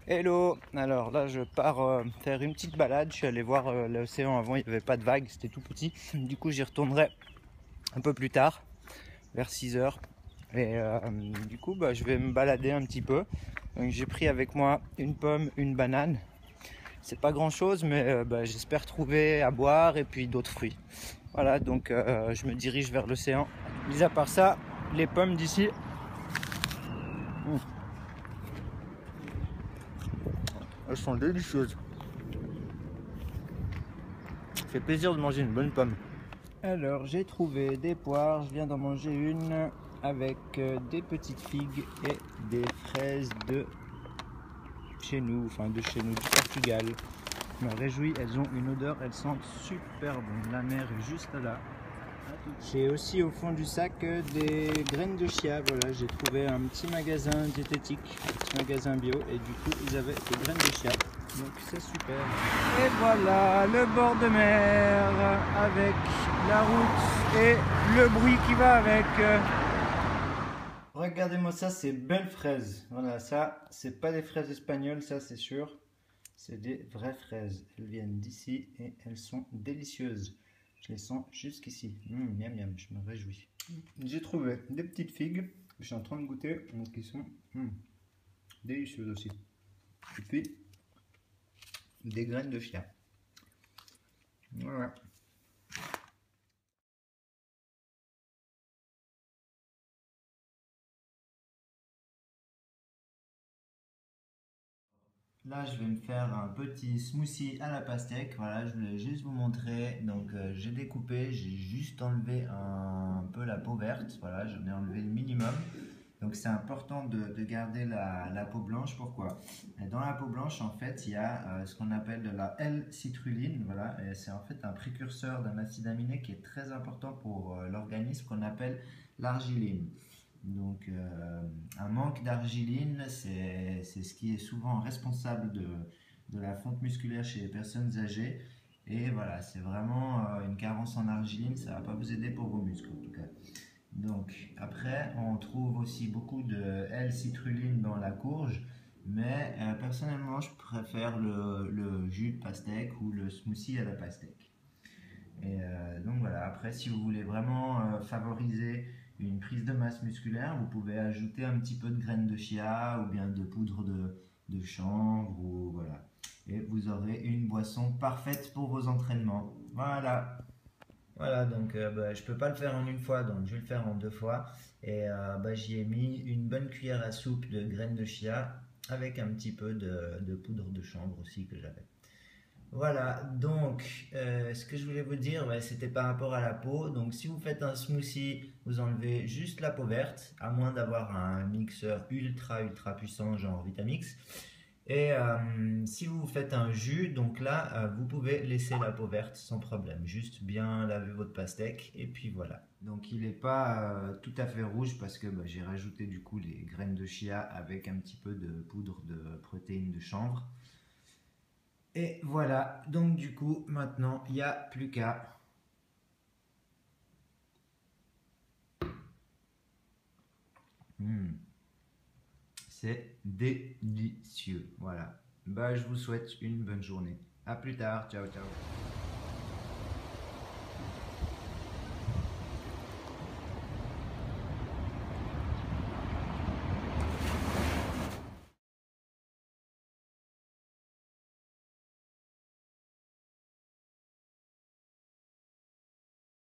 Hello, alors là je pars faire une petite balade, je suis allé voir l'océan avant, il n'y avait pas de vagues, c'était tout petit. Du coup j'y retournerai un peu plus tard, vers 6 heures. Et du coup je vais me balader un petit peu. Donc j'ai pris avec moi une pomme, une banane. C'est pas grand chose mais j'espère trouver à boire et puis d'autres fruits. Voilà, donc je me dirige vers l'océan. Mis à part ça, les pommes d'ici, elles sont délicieuses. Ça fait plaisir de manger une bonne pomme. Alors j'ai trouvé des poires, je viens d'en manger une avec des petites figues et des fraises de chez nous, du Portugal. Je me réjouis, elles ont une odeur, elles sentent super bon. La mer est juste là. J'ai aussi au fond du sac des graines de chia. Voilà, j'ai trouvé un petit magasin diététique, un petit magasin bio, et du coup ils avaient des graines de chia. Donc c'est super. Et voilà le bord de mer avec la route et le bruit qui va avec. Regardez-moi ça, c'est belles fraises. Voilà, ça, c'est pas des fraises espagnoles, ça c'est sûr. C'est des vraies fraises. Elles viennent d'ici et elles sont délicieuses. Je les sens jusqu'ici. Miam miam, je me réjouis. J'ai trouvé des petites figues. Je suis en train de goûter. Donc ils sont délicieuses aussi. Et puis des graines de chia. Voilà. Là, je vais me faire un petit smoothie à la pastèque. Voilà, je voulais juste vous montrer. Donc, j'ai découpé, j'ai juste enlevé un peu la peau verte. Voilà, j'en ai enlevé le minimum. Donc, c'est important de garder la peau blanche. Pourquoi? Et dans la peau blanche, en fait, il y a ce qu'on appelle de la L-citrulline. Voilà, et c'est en fait un précurseur d'un acide aminé qui est très important pour l'organisme qu'on appelle l'argiline. Donc, un manque d'argiline, c'est ce qui est souvent responsable de la fonte musculaire chez les personnes âgées. Et voilà, c'est vraiment une carence en argiline, ça ne va pas vous aider pour vos muscles en tout cas. Donc, après, on trouve aussi beaucoup de L-citrulline dans la courge, mais personnellement, je préfère le jus de pastèque ou le smoothie à la pastèque. Et donc voilà, après si vous voulez vraiment favoriser une prise de masse musculaire, vous pouvez ajouter un petit peu de graines de chia ou bien de poudre de chanvre ou voilà. Et vous aurez une boisson parfaite pour vos entraînements. Voilà. Voilà, donc je peux pas le faire en une fois, donc je vais le faire en deux fois. Et j'y ai mis une bonne cuillère à soupe de graines de chia avec un petit peu de poudre de chanvre aussi que j'avais. Voilà, donc ce que je voulais vous dire, c'était par rapport à la peau. Donc si vous faites un smoothie, vous enlevez juste la peau verte, à moins d'avoir un mixeur ultra puissant, genre Vitamix. Et si vous faites un jus, donc là, vous pouvez laisser la peau verte sans problème. Juste bien laver votre pastèque et puis voilà. Donc il n'est pas tout à fait rouge parce que j'ai rajouté du coup les graines de chia avec un petit peu de poudre de protéines de chanvre. Et voilà, donc du coup, maintenant, il n'y a plus qu'à... C'est délicieux, voilà. Je vous souhaite une bonne journée. À plus tard, ciao ciao.